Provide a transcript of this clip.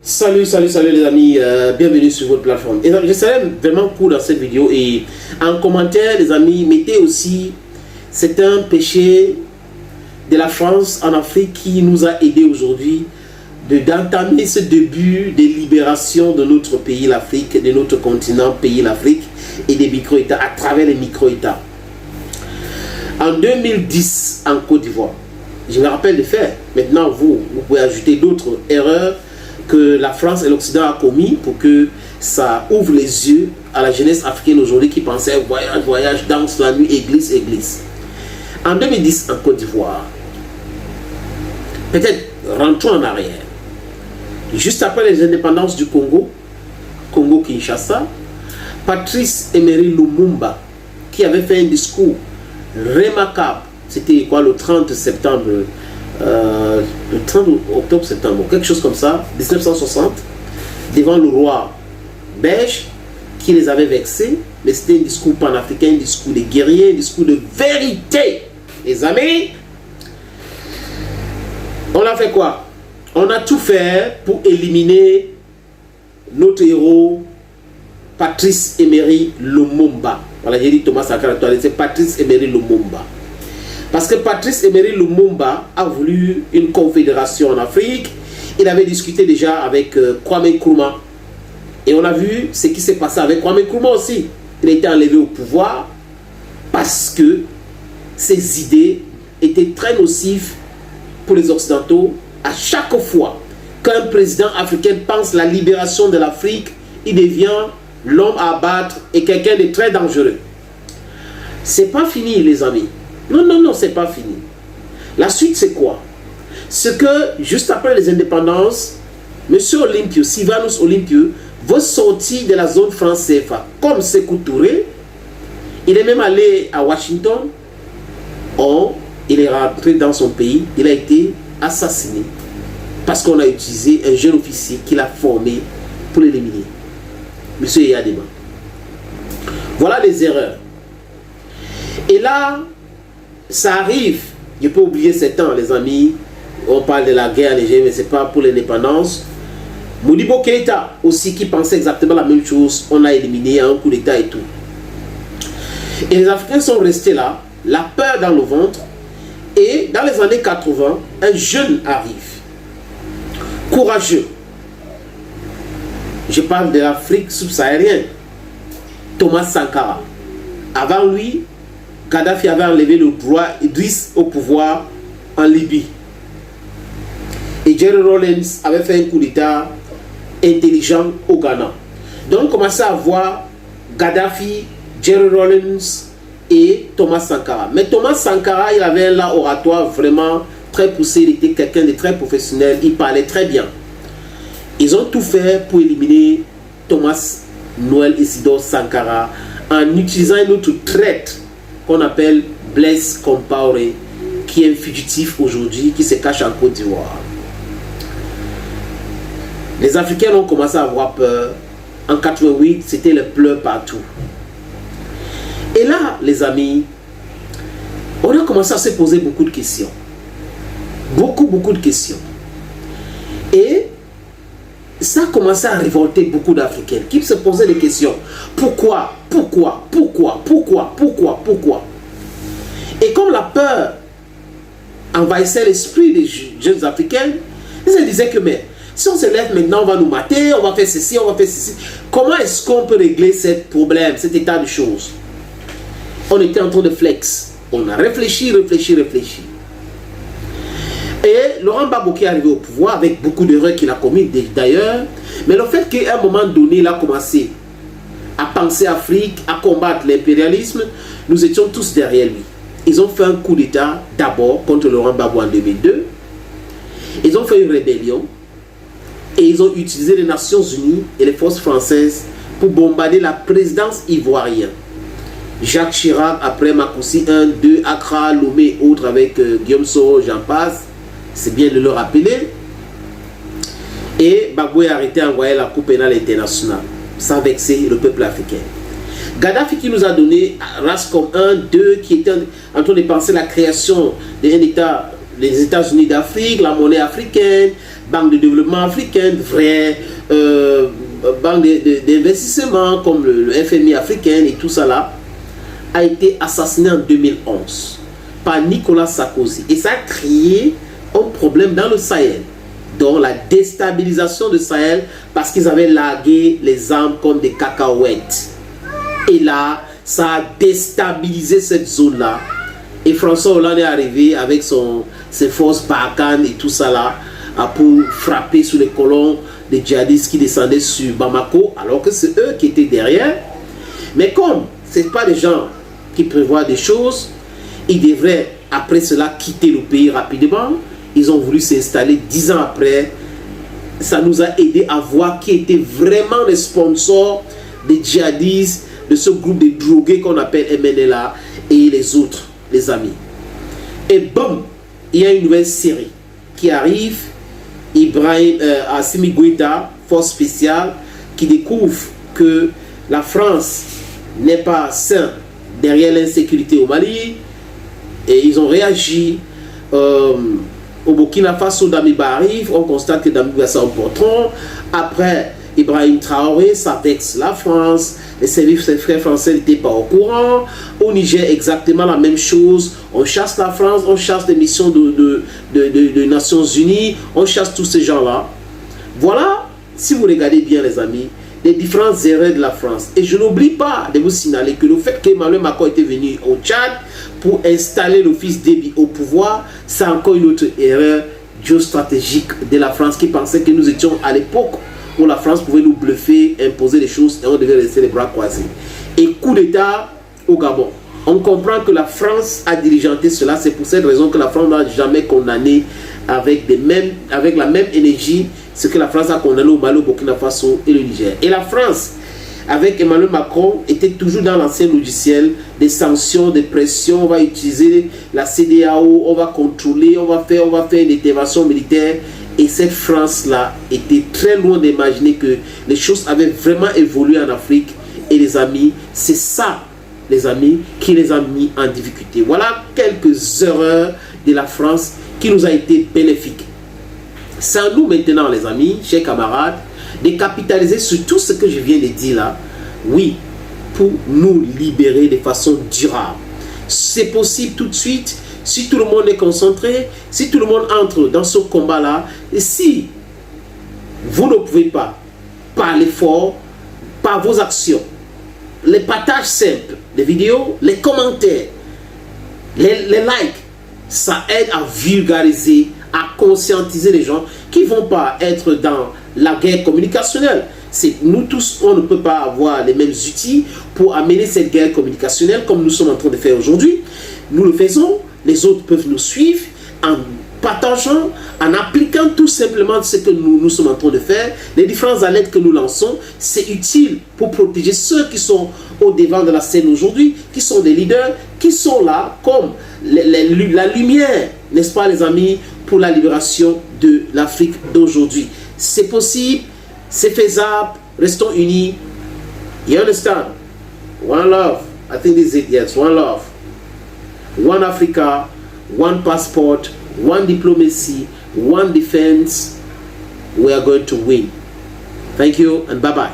Salut les amis, bienvenue sur votre plateforme. Et je serais vraiment cool dans cette vidéo et en commentaire les amis, mettez aussi c'est un péché de la France en Afrique qui nous a aidé aujourd'hui d'entamer ce début de libération de notre pays, l'Afrique, de notre continent, pays l'Afrique et des micro-États à travers les micro-États. En 2010 en Côte d'Ivoire, je me rappelle de faire, maintenant vous pouvez ajouter d'autres erreurs que la France et l'Occident a commis pour que ça ouvre les yeux à la jeunesse africaine aujourd'hui qui pensait voyage, danse la nuit, église. En 2010 en Côte d'Ivoire, peut-être rentrons en arrière, juste après les indépendances du Congo-Kinshasa, Patrice Emery Lumumba, qui avait fait un discours remarquable, c'était quoi le 30 septembre, le 30 octobre-septembre, quelque chose comme ça, 1960, devant le roi belge qui les avait vexés, mais c'était un discours panafricain, un discours de guerriers, un discours de vérité. Les amis, on a fait quoi? On a tout fait pour éliminer notre héros Patrice Emery Lumumba. Voilà, j'ai dit Thomas Sankara, c'est Patrice Emery Lumumba. Parce que Patrice Emery Lumumba a voulu une confédération en Afrique. Il avait discuté déjà avec Kwame Nkrumah. Et on a vu ce qui s'est passé avec Kwame Nkrumah aussi. Il a été enlevé au pouvoir parce que ses idées étaient très nocives pour les Occidentaux. À chaque fois qu'un président africain pense la libération de l'Afrique, il devient l'homme à abattre et quelqu'un de très dangereux. C'est pas fini les amis. Non, c'est pas fini. La suite, c'est quoi? C'est que, juste après les indépendances, M. Olympio, Sylvanus Olympio, veut sortir de la zone franc CFA, comme Sékou Touré. Il est même allé à Washington. Il est rentré dans son pays. Il a été assassiné. Parce qu'on a utilisé un jeune officier qu'il a formé pour l'éliminer. M. Eyadema. Voilà les erreurs. Et là, ça arrive, je peux oublier ces temps les amis, on parle de la guerre légère mais c'est pas pour l'indépendance. Modibo Keïta aussi qui pensait exactement la même chose, on a éliminé un coup d'état et tout. Et les Africains sont restés là, la peur dans le ventre, et dans les années 80, un jeune arrive, courageux. Je parle de l'Afrique subsaharienne, Thomas Sankara. Avant lui, Kadhafi avait enlevé le droit Idriss au pouvoir en Libye. Et Jerry Rawlings avait fait un coup d'état intelligent au Ghana. Donc on commençait à voir Kadhafi, Jerry Rawlings et Thomas Sankara. Mais Thomas Sankara, il avait un oratoire vraiment très poussé, il était quelqu'un de très professionnel, il parlait très bien. Ils ont tout fait pour éliminer Thomas Noël Isidore Sankara en utilisant une autre traite qu'on appelle Blaise Compaoré, qui est un fugitif aujourd'hui, qui se cache en Côte d'Ivoire. Les Africains ont commencé à avoir peur. En 88, c'était le pleurs partout. Et là, les amis, on a commencé à se poser beaucoup de questions. Beaucoup de questions. Et ça a commencé à révolter beaucoup d'Africains qui se posaient des questions. Pourquoi? Et comme la peur envahissait l'esprit des jeunes Africains, ils se disaient que mais si on se lève maintenant, on va nous mater, on va faire ceci, on va faire ceci. Comment est-ce qu'on peut régler ce problème, cet état de choses? On était en train de flex. On a réfléchi. Et Laurent Gbagbo qui est arrivé au pouvoir avec beaucoup d'erreurs qu'il a commises d'ailleurs, mais le fait qu'à un moment donné, il a commencé à penser Afrique, à combattre l'impérialisme, nous étions tous derrière lui. Ils ont fait un coup d'état d'abord contre Laurent Gbagbo en 2002. Ils ont fait une rébellion et ils ont utilisé les Nations Unies et les forces françaises pour bombarder la présidence ivoirienne. Jacques Chirac, après Makoussi 1, 2, Accra, Lomé, autres avec Guillaume Soro, j'en passe. C'est bien de le rappeler. Et Gbagbo est arrêté à envoyer la Cour pénale internationale, sans vexer le peuple africain. Kadhafi qui nous a donné RASCOM 1, 2, qui était en train de penser la création d'un État, des États-Unis d'Afrique, la monnaie africaine, banque de développement africaine, vraie banque d'investissement comme le FMI africain et tout ça là, a été assassiné en 2011 par Nicolas Sarkozy. Et ça a créé un problème dans le Sahel, dont la déstabilisation du Sahel parce qu'ils avaient largué les armes comme des cacahuètes. Et là, ça a déstabilisé cette zone-là. Et François Hollande est arrivé avec ses forces Barkhane et tout ça là, pour frapper sur les colons des djihadistes qui descendaient sur Bamako, alors que c'est eux qui étaient derrière. Mais comme ce n'est pas des gens qui prévoient des choses, ils devraient après cela quitter le pays rapidement. Ils ont voulu s'installer 10 ans après. Ça nous a aidé à voir qui étaient vraiment les sponsors des djihadistes, de ce groupe de drogués qu'on appelle MNLA et les autres, les amis. Et boum, il y a une nouvelle série qui arrive. Assimi Goïta, force spéciale, qui découvre que la France n'est pas saine derrière l'insécurité au Mali. Et ils ont réagi. Au Burkina Faso, Damiba arrive, on constate que Damiba s'emporteront. Après, Ibrahim Traoré s'avexe la France, les services des frères français n'étaient pas au courant. Au Niger, exactement la même chose. On chasse la France, on chasse les missions de Nations Unies, on chasse tous ces gens-là. Voilà, si vous regardez bien les amis, les différentes erreurs de la France. Et je n'oublie pas de vous signaler que le fait qu'Emmanuel Macron était venu au Tchad pour installer le fils Déby au pouvoir, c'est encore une autre erreur géostratégique de la France qui pensait que nous étions à l'époque où la France pouvait nous bluffer, imposer des choses et on devait rester les bras croisés. Et coup d'État au Gabon. On comprend que la France a diligenté cela. C'est pour cette raison que la France n'a jamais condamné avec la même énergie ce que la France a condamné au Mali, au Burkina Faso et le Niger. Et la France, avec Emmanuel Macron, était toujours dans l'ancien logiciel des sanctions, des pressions. On va utiliser la CEDEAO, on va contrôler, on va faire une intervention militaire. Et cette France-là était très loin d'imaginer que les choses avaient vraiment évolué en Afrique. Et les amis, c'est ça, les amis, qui les a mis en difficulté. Voilà quelques erreurs de la France qui nous a été bénéfiques. C'est à nous maintenant, les amis, chers camarades, de capitaliser sur tout ce que je viens de dire là, oui, pour nous libérer de façon durable. C'est possible tout de suite, si tout le monde est concentré, si tout le monde entre dans ce combat-là, et si vous ne pouvez pas, par l'effort, par vos actions, les partages simples des vidéos, les commentaires, les likes, ça aide à vulgariser, à conscientiser les gens qui ne vont pas être dans la guerre communicationnelle. Nous tous, on ne peut pas avoir les mêmes outils pour amener cette guerre communicationnelle comme nous sommes en train de faire aujourd'hui. Nous le faisons, les autres peuvent nous suivre en partageant, en appliquant tout simplement ce que nous sommes en train de faire. Les différentes alertes que nous lançons, c'est utile pour protéger ceux qui sont au devant de la scène aujourd'hui, qui sont des leaders, qui sont là comme la lumière, n'est-ce pas les amis, pour la libération de l'Afrique d'aujourd'hui. C'est possible, c'est faisable, restons unis. You understand? One love. I think this is it, yes, one love. One Africa, one passport, one diplomacy, one defense. We are going to win. Thank you and bye-bye.